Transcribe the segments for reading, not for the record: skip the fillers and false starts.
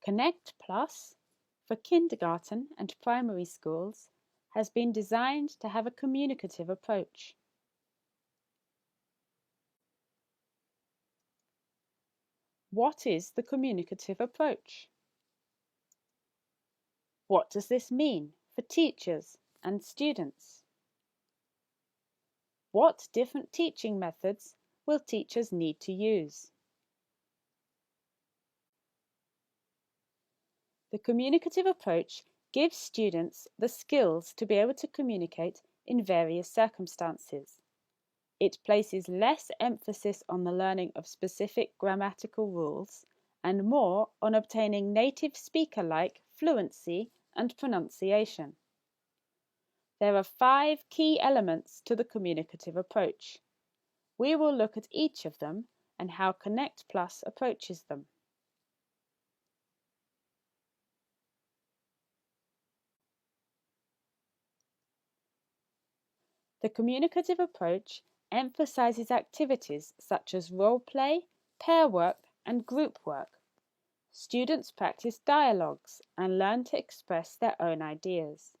Connect Plus for kindergarten and primary schools has been designed to have a communicative approach. What is the communicative approach? What does this mean for teachers and students? What different teaching methods will teachers need to use? The communicative approach gives students the skills to be able to communicate in various circumstances. It places less emphasis on the learning of specific grammatical rules and more on obtaining native speaker-like fluency and pronunciation. There are 5 key elements to the communicative approach. We will look at each of them and how Connect Plus approaches them. The communicative approach emphasizes activities such as role play, pair work, and group work. Students practice dialogues and learn to express their own ideas.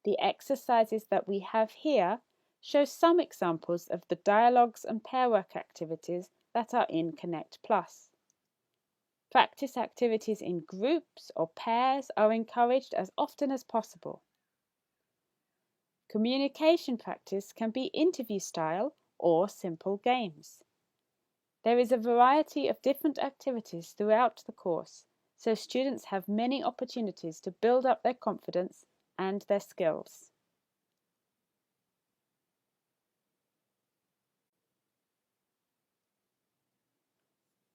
The exercises that we have here show some examples of the dialogues and pair work activities that are in Connect Plus. Practice activities in groups or pairs are encouraged as often as possible. Communication practice can be interview style or simple games. There is a variety of different activities throughout the course, so students have many opportunities to build up their confidence and their skills.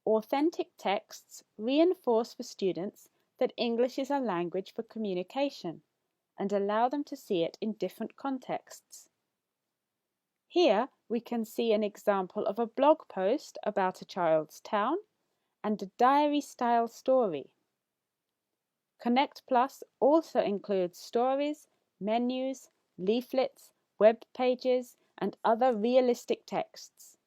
Authentic texts reinforce for students that English is a language for communication and allow them to see it in different contexts. Here we can see an example of a blog post about a child's town and a diary-style story. Connect Plus also includes stories, menus, leaflets, web pages, and other realistic texts.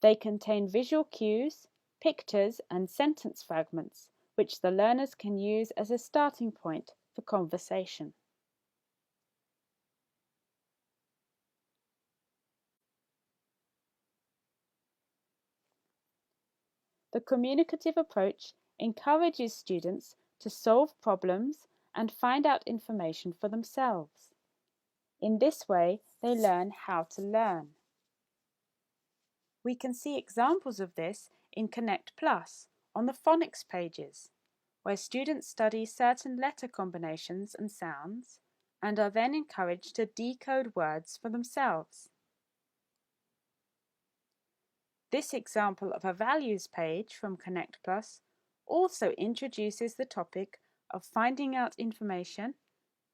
They contain visual cues, pictures, and sentence fragments, which the learners can use as a starting point for conversation. The communicative approach encourages students to solve problems and find out information for themselves. In this way, they learn how to learn. We can see examples of this in Connect Plus on the phonics pages, where students study certain letter combinations and sounds and are then encouraged to decode words for themselves. This example of a values page from Connect Plus also introduces the topic of finding out information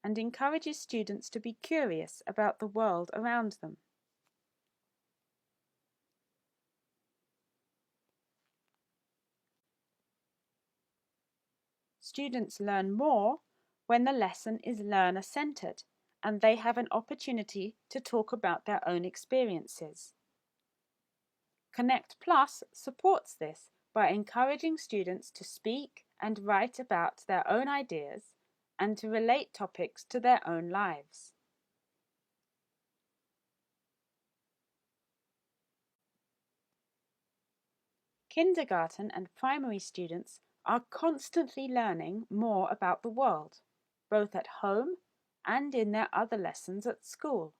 and encourages students to be curious about the world around them. Students learn more when the lesson is learner-centered and they have an opportunity to talk about their own experiences. Connect Plus supports this by encouraging students to speak and write about their own ideas and to relate topics to their own lives. Kindergarten and primary students are constantly learning more about the world, both at home and in their other lessons at school.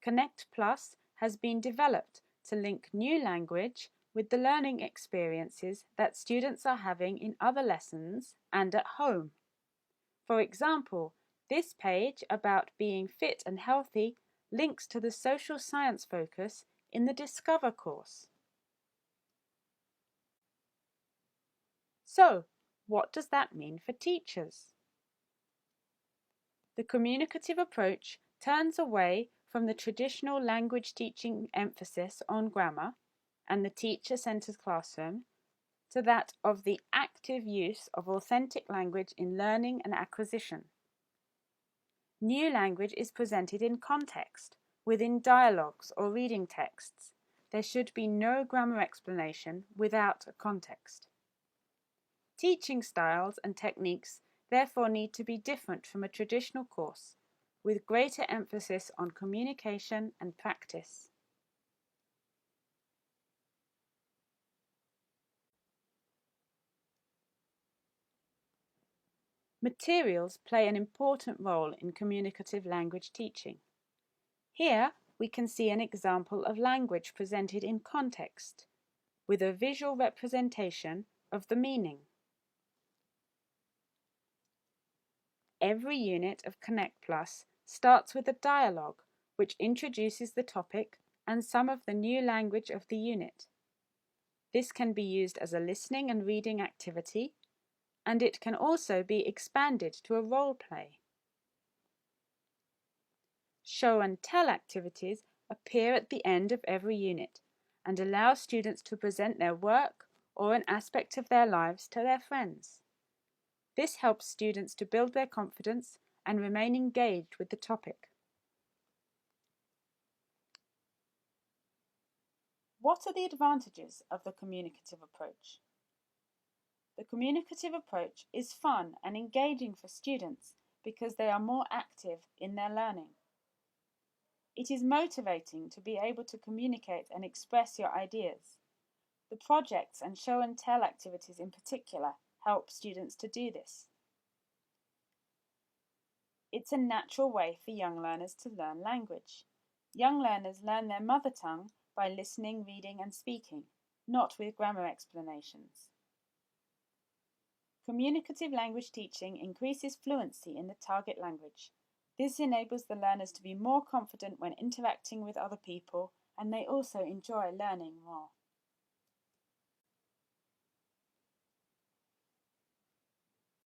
Connect Plus has been developed to link new language with the learning experiences that students are having in other lessons and at home. For example, this page about being fit and healthy links to the social science focus in the Discover course. So, what does that mean for teachers? The communicative approach turns away from the traditional language teaching emphasis on grammar and the teacher-centered classroom to that of the active use of authentic language in learning and acquisition. New language is presented in context, within dialogues or reading texts. There should be no grammar explanation without a context. Teaching styles and techniques therefore need to be different from a traditional course, with greater emphasis on communication and practice. Materials play an important role in communicative language teaching. Here we can see an example of language presented in context, with a visual representation of the meaning. Every unit of Connect Plus starts with a dialogue which introduces the topic and some of the new language of the unit. This can be used as a listening and reading activity, and it can also be expanded to a role play. Show and tell activities appear at the end of every unit and allow students to present their work or an aspect of their lives to their friends. This helps students to build their confidence and remain engaged with the topic. What are the advantages of the communicative approach? The communicative approach is fun and engaging for students because they are more active in their learning. It is motivating to be able to communicate and express your ideas. The projects and show and tell activities in particular help students to do this. It's a natural way for young learners to learn language. Young learners learn their mother tongue by listening, reading and speaking, not with grammar explanations. Communicative language teaching increases fluency in the target language. This enables the learners to be more confident when interacting with other people, and they also enjoy learning more.